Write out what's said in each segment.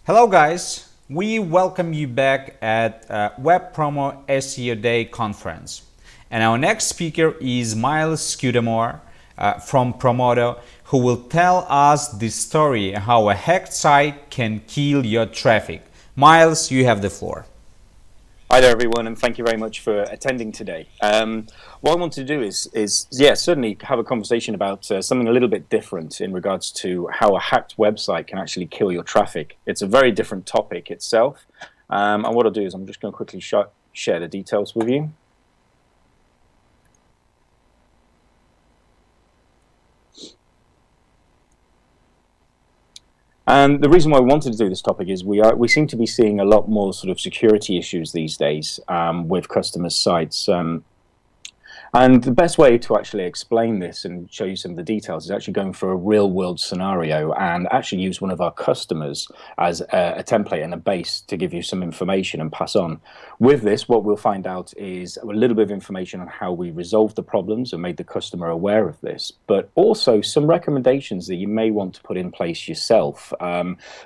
Hello guys, we welcome you back at WebPromo SEOday conference. And our next speaker is Miles Scudamore from Promodo, who will tell us the story how a hacked site can kill your traffic. Miles, you have the floor. Hi there, everyone, and thank you very much for attending today. What I want to do is certainly have a conversation about something a little bit different in regards to how a hacked website can actually kill your traffic. It's a very different topic itself, and what I'll do is I'm just going to quickly share the details with you. And the reason why I wanted to do this topic is we seem to be seeing a lot more sort of security issues these days with customers' sites. And the best way to actually explain this and show you some of the details is actually going for a real-world scenario and actually use one of our customers as a template and a base to give you some information and pass on. With this, what we'll find out is a little bit of information on how we resolved the problems and made the customer aware of this, but also some recommendations that you may want to put in place yourself.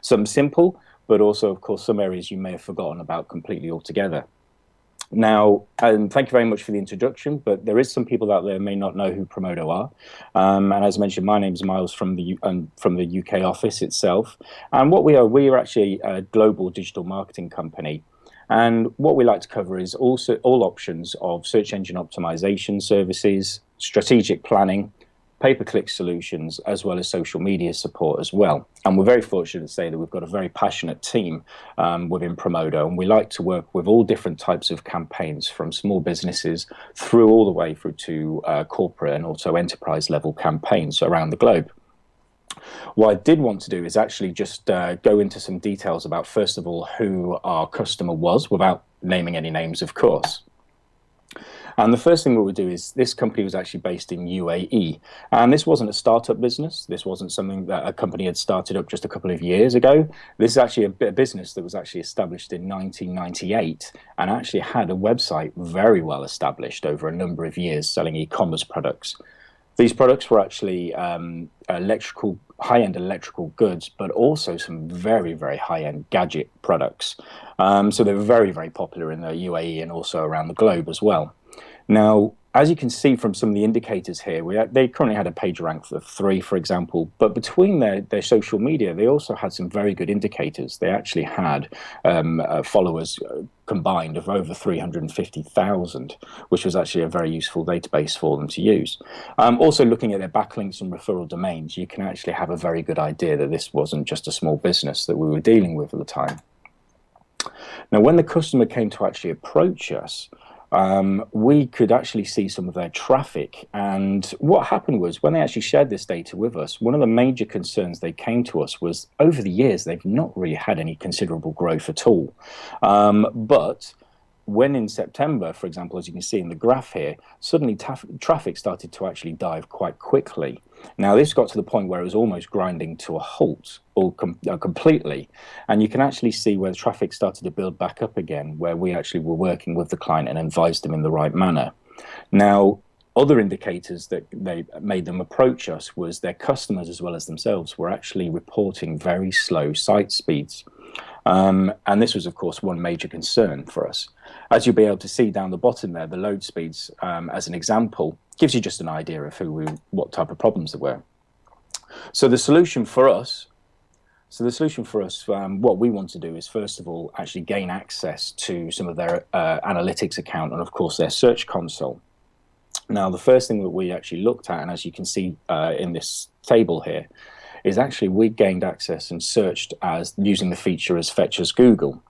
Some simple, but also, of course, some areas you may have forgotten about completely altogether. Now, and thank you very much for the introduction, but there is some people out there who may not know who Promodo are. And as mentioned, my name is Miles from the UK office itself. And what we are actually a global digital marketing company. And what we like to cover is also all options of search engine optimization services, strategic planning, pay-per-click solutions, as well as social media support as well. And we're very fortunate to say that we've got a very passionate team within Promodo, and we like to work with all different types of campaigns, from small businesses through all the way through to corporate and also enterprise level campaigns around the globe. What I did want to do is actually just go into some details about, first of all, who our customer was, without naming any names, of course. And the first thing we would do is this company was actually based in UAE. And this wasn't a startup business. This wasn't something that a company had started up just a couple of years ago. This is actually a business that was actually established in 1998 and actually had a website very well established over a number of years selling e-commerce products. These products were actually high-end electrical goods, but also some very, very high-end gadget products. So they were very, very popular in the UAE and also around the globe as well. Now, as you can see from some of the indicators here, they currently had a page rank of 3, for example, but between their social media, they also had some very good indicators. They actually had followers combined of over 350,000, which was actually a very useful database for them to use. Also, looking at their backlinks and referral domains, you can actually have a very good idea that this wasn't just a small business that we were dealing with at the time. Now, when the customer came to actually approach us, we could actually see some of their traffic. And what happened was, when they actually shared this data with us, one of the major concerns they came to us was, over the years, they've not really had any considerable growth at all. But when in September, for example, as you can see in the graph here, suddenly traffic started to actually dive quite quickly. Now, this got to the point where it was almost grinding to a halt completely. And you can actually see where the traffic started to build back up again, where we actually were working with the client and advised them in the right manner. Now, other indicators that they made them approach us was their customers, as well as themselves, were actually reporting very slow site speeds. And this was, of course, one major concern for us. As you'll be able to see down the bottom there, the load speeds, as an example, gives you just an idea of what type of problems there were. So the solution for us, what we want to do is, first of all, actually gain access to some of their analytics account and, of course, their search console. Now, the first thing that we actually looked at, and as you can see in this table here, is actually we gained access and searched as using the feature as fetch as Google.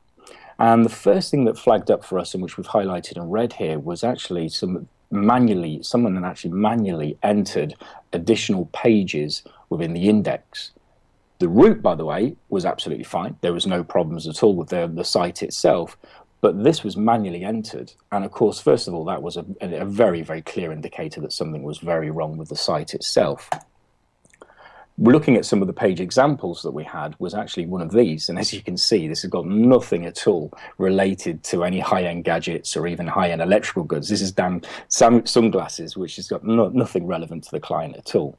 And the first thing that flagged up for us, and which we've highlighted in red here, was actually someone that actually manually entered additional pages within the index. The route, by the way, was absolutely fine. There was no problems at all with the site itself, but this was manually entered. And of course, first of all, that was a very, very clear indicator that something was very wrong with the site itself. Looking at some of the page examples that we had was actually one of these, and as you can see, this has got nothing at all related to any high-end gadgets or even high-end electrical goods. This is damn sunglasses, which has got nothing relevant to the client at all.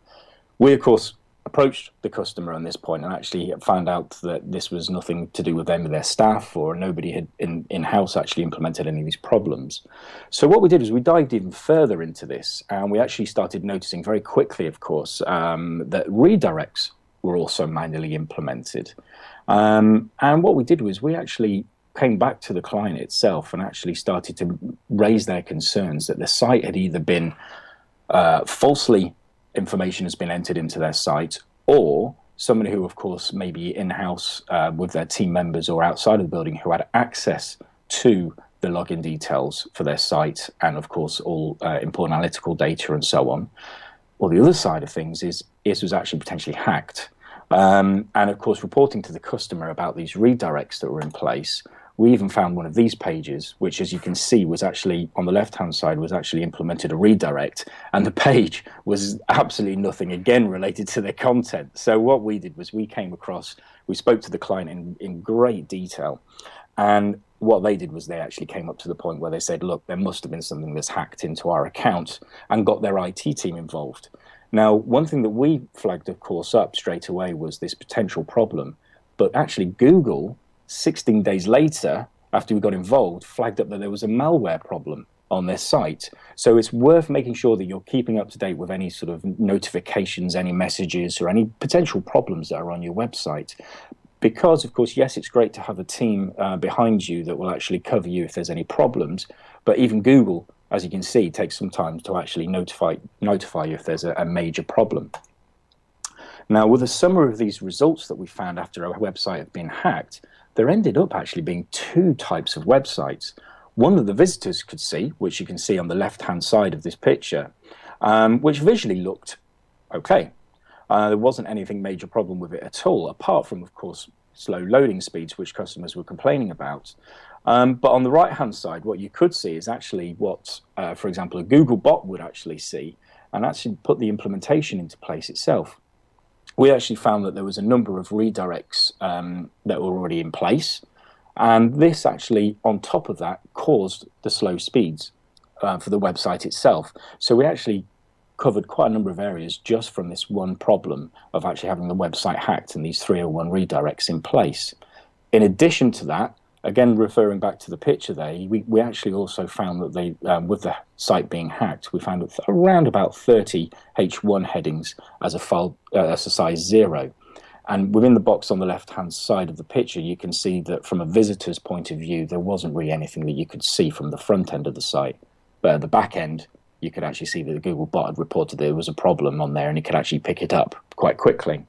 We, of course, approached the customer on this point and actually found out that this was nothing to do with them or their staff, or nobody had in-house actually implemented any of these problems. So what we did was we dived even further into this, and we actually started noticing very quickly, of course, that redirects were also manually implemented. And what we did was we actually came back to the client itself and actually started to raise their concerns that the site had either been falsely information has been entered into their site, or somebody who, of course, maybe in-house with their team members or outside of the building who had access to the login details for their site and, of course, all important analytical data and so on. Well, the other side of things is it was actually potentially hacked. And, of course, reporting to the customer about these redirects that were in place, we even found one of these pages, which, as you can see, was actually on the left-hand side, was actually implemented a redirect, and the page was absolutely nothing, again, related to the content. So what we did was we spoke to the client in great detail, and what they did was they actually came up to the point where they said, look, there must have been something that's hacked into our account, and got their IT team involved. Now, one thing that we flagged, of course, up straight away was this potential problem, but actually Google, 16 days later, after we got involved, flagged up that there was a malware problem on their site. So it's worth making sure that you're keeping up to date with any sort of notifications, any messages, or any potential problems that are on your website. Because, of course, yes, it's great to have a team behind you that will actually cover you if there's any problems, but even Google, as you can see, takes some time to actually notify you if there's a major problem. Now, with a summary of these results that we found after our website had been hacked, there ended up actually being two types of websites. One that the visitors could see, which you can see on the left-hand side of this picture, which visually looked okay. There wasn't anything major problem with it at all, apart from, of course, slow loading speeds, which customers were complaining about. But on the right-hand side, what you could see is actually what, for example, a Google bot would actually see, and actually put the implementation into place itself. We actually found that there was a number of redirects that were already in place, and this actually, on top of that, caused the slow speeds for the website itself. So we actually covered quite a number of areas just from this one problem of actually having the website hacked and these 301 redirects in place. In addition to that, again, referring back to the picture there, we actually also found that they, with the site being hacked, we found around about 30 H1 headings as a file, as a size 0. And within the box on the left-hand side of the picture, you can see that from a visitor's point of view, there wasn't really anything that you could see from the front end of the site. But at the back end, you could actually see that the Google bot had reported there was a problem on there, and it could actually pick it up quite quickly.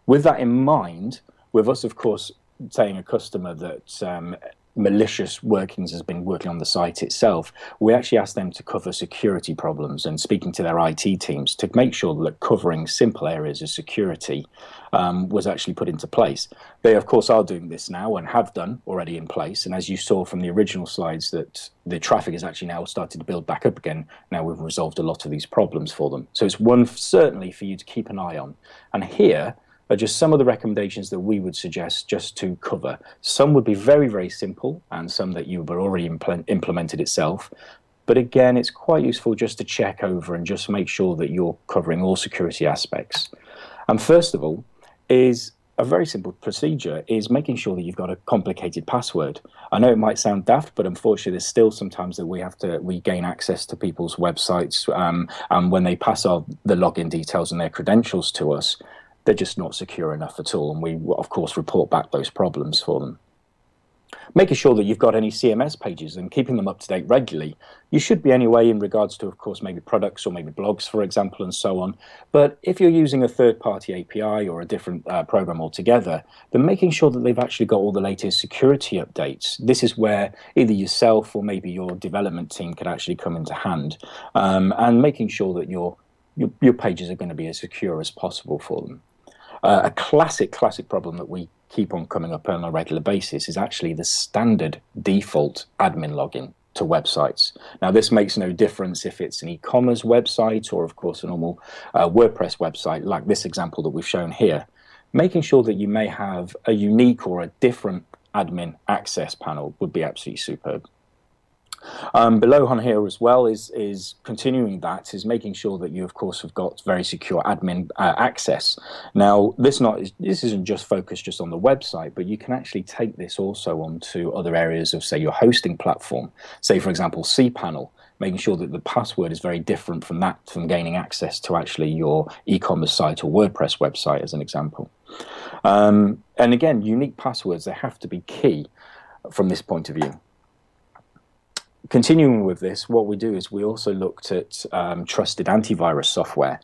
With that in mind, with us, of course, saying a customer that malicious workings has been working on the site itself, we actually asked them to cover security problems and speaking to their IT teams to make sure that covering simple areas of security was actually put into place. They, of course, are doing this now and have done already in place. And as you saw from the original slides, that the traffic has actually now started to build back up again. Now we've resolved a lot of these problems for them. So it's one certainly for you to keep an eye on. And here are just some of the recommendations that we would suggest just to cover. Some would be very, very simple, and some that you have already implemented itself. But again, it's quite useful just to check over and just make sure that you're covering all security aspects. And first of all, is a very simple procedure is making sure that you've got a complicated password. I know it might sound daft, but unfortunately there's still sometimes that we gain access to people's websites, and when they pass on the login details and their credentials to us, they're just not secure enough at all, and we, of course, report back those problems for them. Making sure that you've got any CMS pages and keeping them up to date regularly. You should be anyway in regards to, of course, maybe products or maybe blogs, for example, and so on. But if you're using a third-party API or a different program altogether, then making sure that they've actually got all the latest security updates. This is where either yourself or maybe your development team could actually come into hand, and making sure that your pages are going to be as secure as possible for them. A classic problem that we keep on coming up on a regular basis is actually the standard default admin login to websites. Now, this makes no difference if it's an e-commerce website or, of course, a normal WordPress website like this example that we've shown here. Making sure that you may have a unique or a different admin access panel would be absolutely superb. Below on here as well is continuing that, is making sure that you, of course, have got very secure admin access. Now, this isn't just focused just on the website, but you can actually take this also onto other areas of, say, your hosting platform. Say, for example, cPanel, making sure that the password is very different from that, from gaining access to actually your e-commerce site or WordPress website, as an example. And again, unique passwords, they have to be key from this point of view. Continuing with this, what we do is we also looked at trusted antivirus software.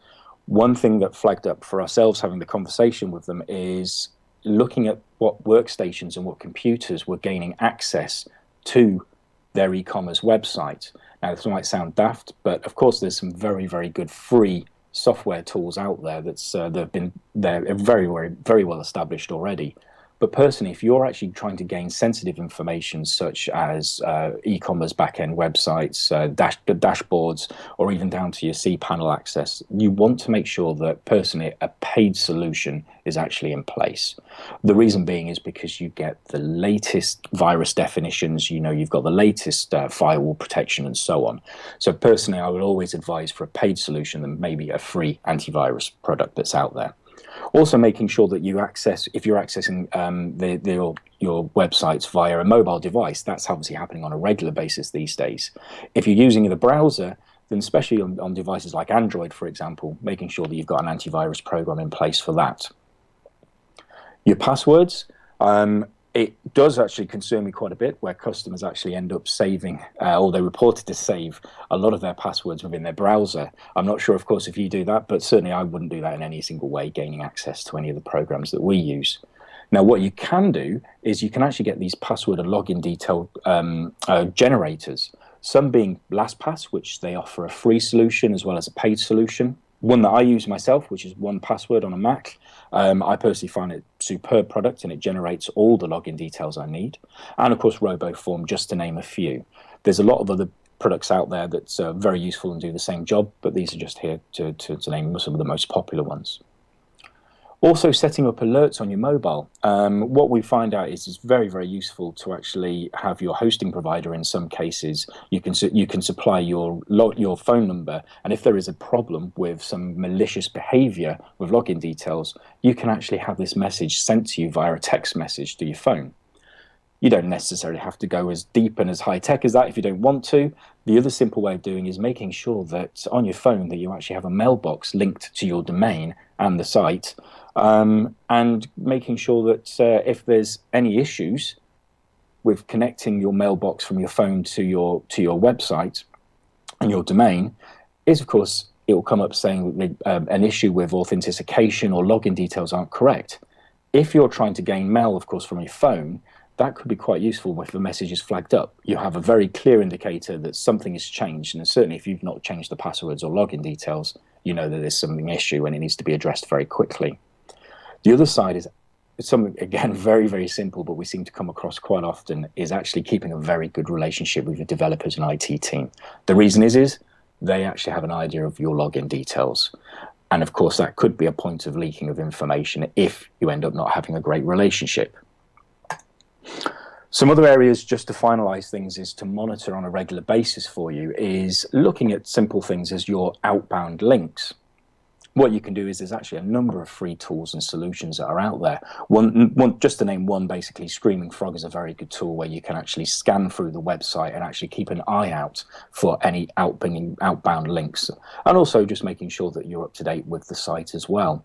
One thing that flagged up for ourselves having the conversation with them is looking at what workstations and what computers were gaining access to their e-commerce website. Now, this might sound daft, but of course there's some very, very good free software tools out there they're very well established already. But personally, if you're actually trying to gain sensitive information such as e-commerce backend websites, dashboards, or even down to your cPanel access, you want to make sure that personally a paid solution is actually in place. The reason being is because you get the latest virus definitions, you've got the latest firewall protection and so on. So personally, I would always advise for a paid solution than maybe a free antivirus product that's out there. Also making sure that if you're accessing your websites via a mobile device, that's obviously happening on a regular basis these days. If you're using the browser, then especially on devices like Android, for example, making sure that you've got an antivirus program in place for that. Your passwords, it does actually concern me quite a bit where customers actually end up saving, or they reported to save a lot of their passwords within their browser. I'm not sure, of course, if you do that, but certainly I wouldn't do that in any single way, gaining access to any of the programs that we use. Now, what you can do is you can actually get these password and login detail generators, some being LastPass, which they offer a free solution as well as a paid solution. One that I use myself, which is 1Password on a Mac. I personally find it a superb product, and it generates all the login details I need. And of course, RoboForm, just to name a few. There's a lot of other products out there that are very useful and do the same job, but these are just here to name some of the most popular ones. Also, setting up alerts on your mobile. What we find out is it's very, very useful to actually have your hosting provider. In some cases, you can supply your phone number, and if there is a problem with some malicious behavior with login details, you can actually have this message sent to you via a text message to your phone. You don't necessarily have to go as deep and as high tech as that if you don't want to. The other simple way of doing is making sure that on your phone that you actually have a mailbox linked to your domain and the site, and making sure that if there's any issues with connecting your mailbox from your phone to your website and your domain, is of course it will come up saying that an issue with authentication or login details aren't correct. If you're trying to gain mail, of course, from your phone, that could be quite useful if the message is flagged up. You have a very clear indicator that something has changed, and certainly if you've not changed the passwords or login details, you know that there's something issue and it needs to be addressed very quickly. The other side is something, again, very, very simple, but we seem to come across quite often, is actually keeping a very good relationship with your developers and IT team. The reason is they actually have an idea of your login details. And of course, that could be a point of leaking of information if you end up not having a great relationship. Some other areas, just to finalize things, is to monitor on a regular basis for you, is looking at simple things as your outbound links. What you can do is there's actually a number of free tools and solutions that are out there. One, just to name one, basically, Screaming Frog is a very good tool where you can actually scan through the website and actually keep an eye out for any outbound links, and also just making sure that you're up to date with the site as well.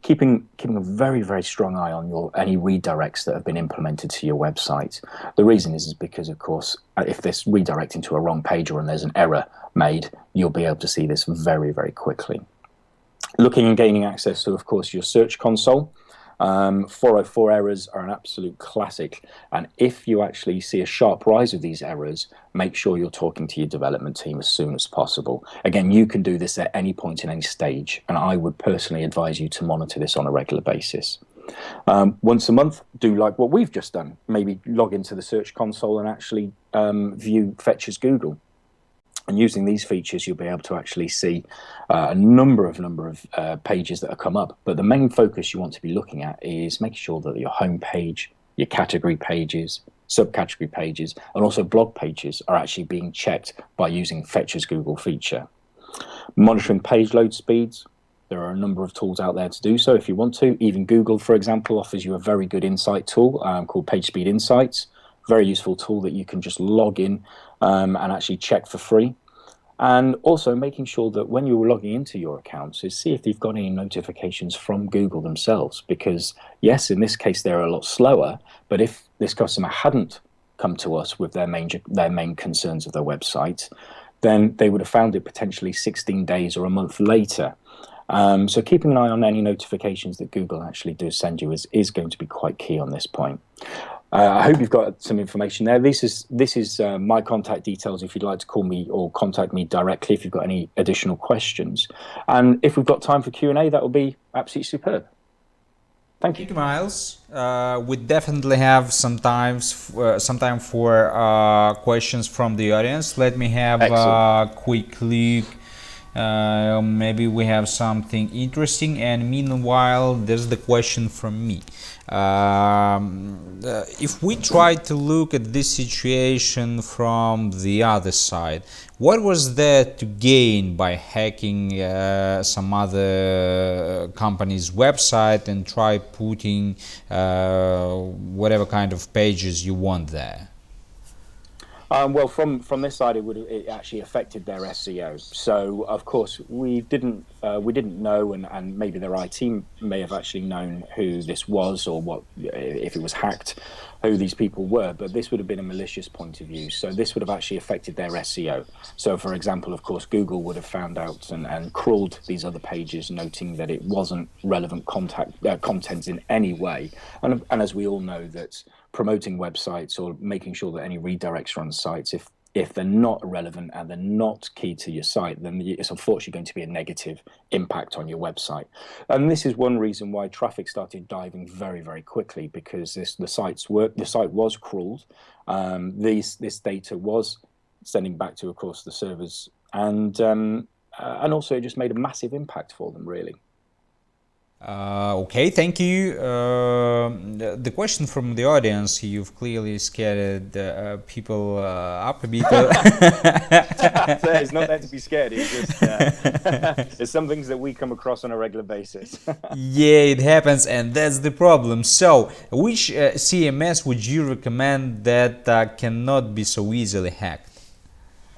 Keeping a very, very strong eye on any redirects that have been implemented to your website. The reason is because, of course, if this redirecting to a wrong page or there's an error made, you'll be able to see this very, very quickly. Looking and gaining access to, of course, your search console. 404 errors are an absolute classic, and if you actually see a sharp rise of these errors, make sure you're talking to your development team as soon as possible. Again, you can do this at any point in any stage, and I would personally advise you to monitor this on a regular basis. Once a month, do like what we've just done. Maybe log into the search console and actually view Fetcher's Google. And using these features, you'll be able to actually see a number of pages that have come up. But the main focus you want to be looking at is making sure that your home page, your category pages, subcategory pages, and also blog pages are actually being checked by using Fetcher's Google feature. Monitoring page load speeds. There are a number of tools out there to do so if you want to. Even Google, for example, offers you a very good insight tool called PageSpeed Insights. Very useful tool that you can just log in and actually check for free. And also making sure that when you're logging into your accounts is see if you've got any notifications from Google themselves. Because yes, in this case, they're a lot slower, but if this customer hadn't come to us with their main concerns of their website, then they would have found it potentially 16 days or a month later. So keeping an eye on any notifications that Google actually does send you is going to be quite key on this point. I hope you've got some information there. This is my contact details if you'd like to call me or contact me directly if you've got any additional questions. And if we've got time for Q&A, that will be absolutely superb. Thank you. Thank you, Miles. We definitely have some time for questions from the audience. Let me have a quick look. Maybe we have something interesting, and meanwhile there's the question from me. If we try to look at this situation from the other side, what was there to gain by hacking some other company's website and try putting whatever kind of pages you want there? Well, from this side, it actually affected their SEO. So, of course, we didn't know, and maybe their IT may have actually known who this was or what if it was hacked, who these people were. But this would have been a malicious point of view. So this would have actually affected their SEO. So, for example, of course, Google would have found out and crawled these other pages, noting that it wasn't relevant content in any way. And as we all know, that promoting websites or making sure that any redirects are on sites, if they're not relevant and they're not key to your site, then it's unfortunately going to be a negative impact on your website. And this is one reason why traffic started diving very, very quickly, because the site was crawled. This data was sending back to, of course, the servers, and also it just made a massive impact for them, really. Okay, thank you. The question from the audience, you've clearly scared people up a bit. It's not there to be scared. It's just it's some things that we come across on a regular basis. Yeah, it happens, and that's the problem. So, which CMS would you recommend that cannot be so easily hacked?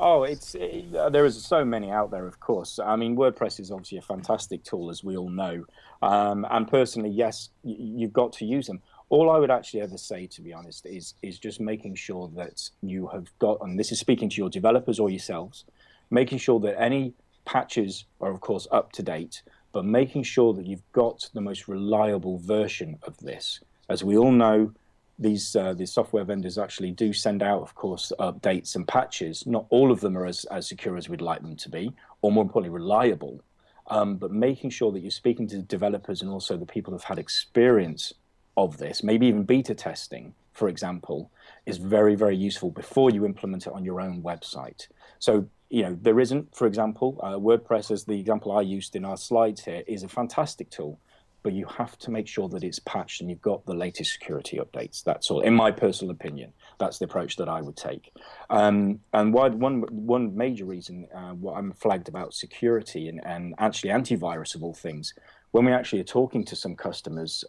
Oh, there is so many out there, of course. I mean, WordPress is obviously a fantastic tool, as we all know. And personally, yes, you've got to use them. All I would actually ever say, to be honest, is just making sure that you have got, and this is speaking to your developers or yourselves, making sure that any patches are, of course, up to date, but making sure that you've got the most reliable version of this. As we all know, these software vendors actually do send out, of course, updates and patches. Not all of them are as secure as we'd like them to be, or more importantly, reliable. But making sure that you're speaking to developers and also the people who've had experience of this, maybe even beta testing, for example, is very, very useful before you implement it on your own website. So, there isn't, for example, WordPress, as the example I used in our slides here, is a fantastic tool. But you have to make sure that it's patched and you've got the latest security updates. That's all. In my personal opinion, that's the approach that I would take. And one major reason what I'm flagged about security and actually antivirus of all things, when we actually are talking to some customers,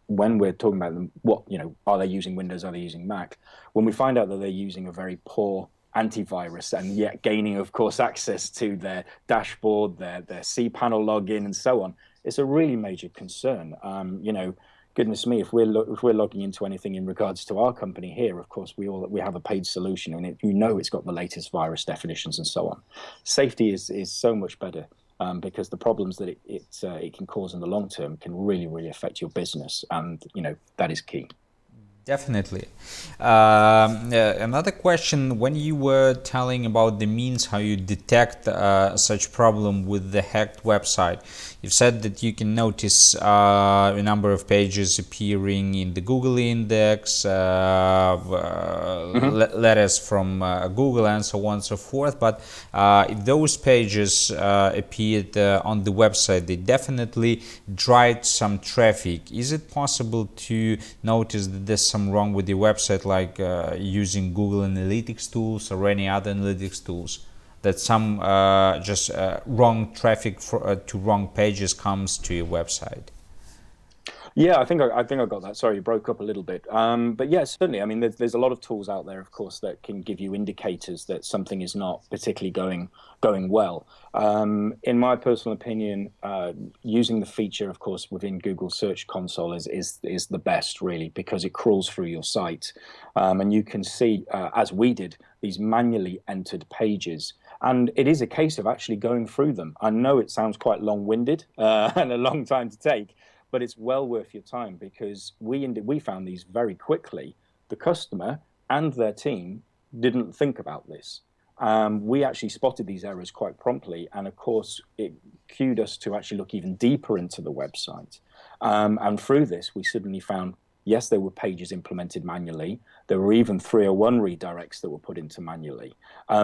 when we're talking about them, are they using Windows, are they using Mac? When we find out that they're using a very poor antivirus and yet gaining, of course, access to their dashboard, their cPanel login, and so on, it's a really major concern. Goodness me, if we're logging into anything in regards to our company here, of course, we have a paid solution, and it's got the latest virus definitions and so on. Safety is so much better because the problems that it can cause in the long term can really, really affect your business, and that is key. Definitely. Another question, when you were telling about the means how you detect such problem with the hacked website, you've said that you can notice a number of pages appearing in the Google index, letters from Google, and so on and so forth. But if those pages appeared on the website, they definitely drive some traffic. Is it possible to notice that there's some some wrong with your website, like using Google Analytics tools or any other analytics tools, that some just wrong traffic to wrong pages comes to your website? Yeah, I think I got that. Sorry, you broke up a little bit. But yeah, certainly. I mean, there's a lot of tools out there, of course, that can give you indicators that something is not particularly going well. In my personal opinion, using the feature, of course, within Google Search Console is the best, really, because it crawls through your site, and you can see, as we did, these manually entered pages. And it is a case of actually going through them. I know it sounds quite long-winded and a long time to take, but it's well worth your time, because we found these very quickly. The customer and their team didn't think about this. We actually spotted these errors quite promptly, and of course it cued us to actually look even deeper into the website. And through this, we suddenly found, yes, there were pages implemented manually. There were even 301 redirects that were put into manually.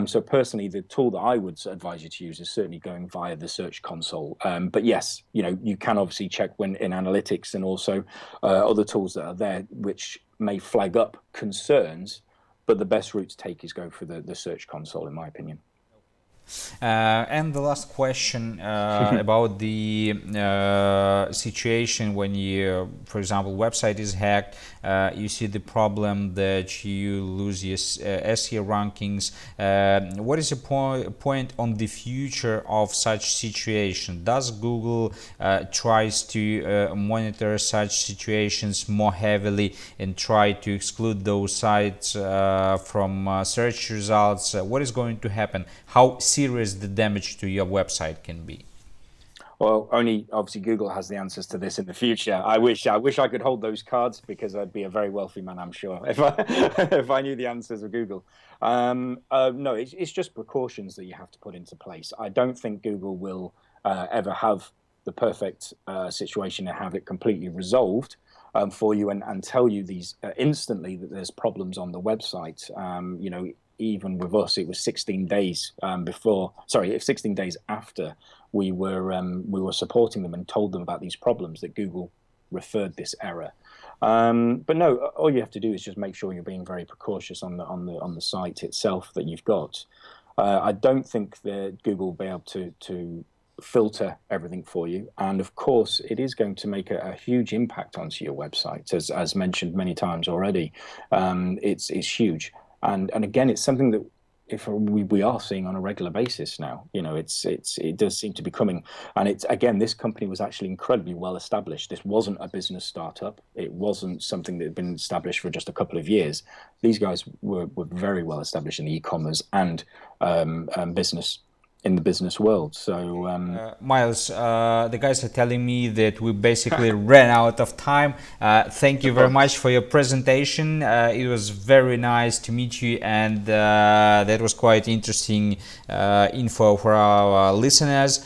So personally, the tool that I would advise you to use is certainly going via the Search Console. But yes, you can obviously check when in analytics, and also other tools that are there which may flag up concerns. But the best route to take is go for the Search Console, in my opinion. And the last question about the situation when you, for example, website is hacked, you see the problem that you lose your SEO rankings. What is your point on the future of such situation? Does Google tries to monitor such situations more heavily and try to exclude those sites from search results? What is going to happen? How serious the damage to your website can be? Well, only obviously Google has the answers to this in the future. I wish I could hold those cards, because I'd be a very wealthy man, I'm sure, if I if I knew the answers of Google. No, it's just precautions that you have to put into place. I don't think Google will ever have the perfect situation and have it completely resolved for you, and tell you these instantly that there's problems on the website. Even with us, it was 16 days 16 days after we were supporting them and told them about these problems that Google referred this error. But no, all you have to do is just make sure you're being very precautious on the site itself that you've got. I don't think that Google will be able to filter everything for you, and of course it is going to make a huge impact onto your website, as mentioned many times already. It's huge. And again, it's something that we are seeing on a regular basis now. It does seem to be coming, and this company was actually incredibly well established. This wasn't a business startup. It wasn't something that had been established for just a couple of years. These guys were very well established in the e-commerce and business. In the business world. So Miles, the guys are telling me that we basically ran out of time. Thank you very much for your presentation. It was very nice to meet you, and that was quite interesting info for our listeners.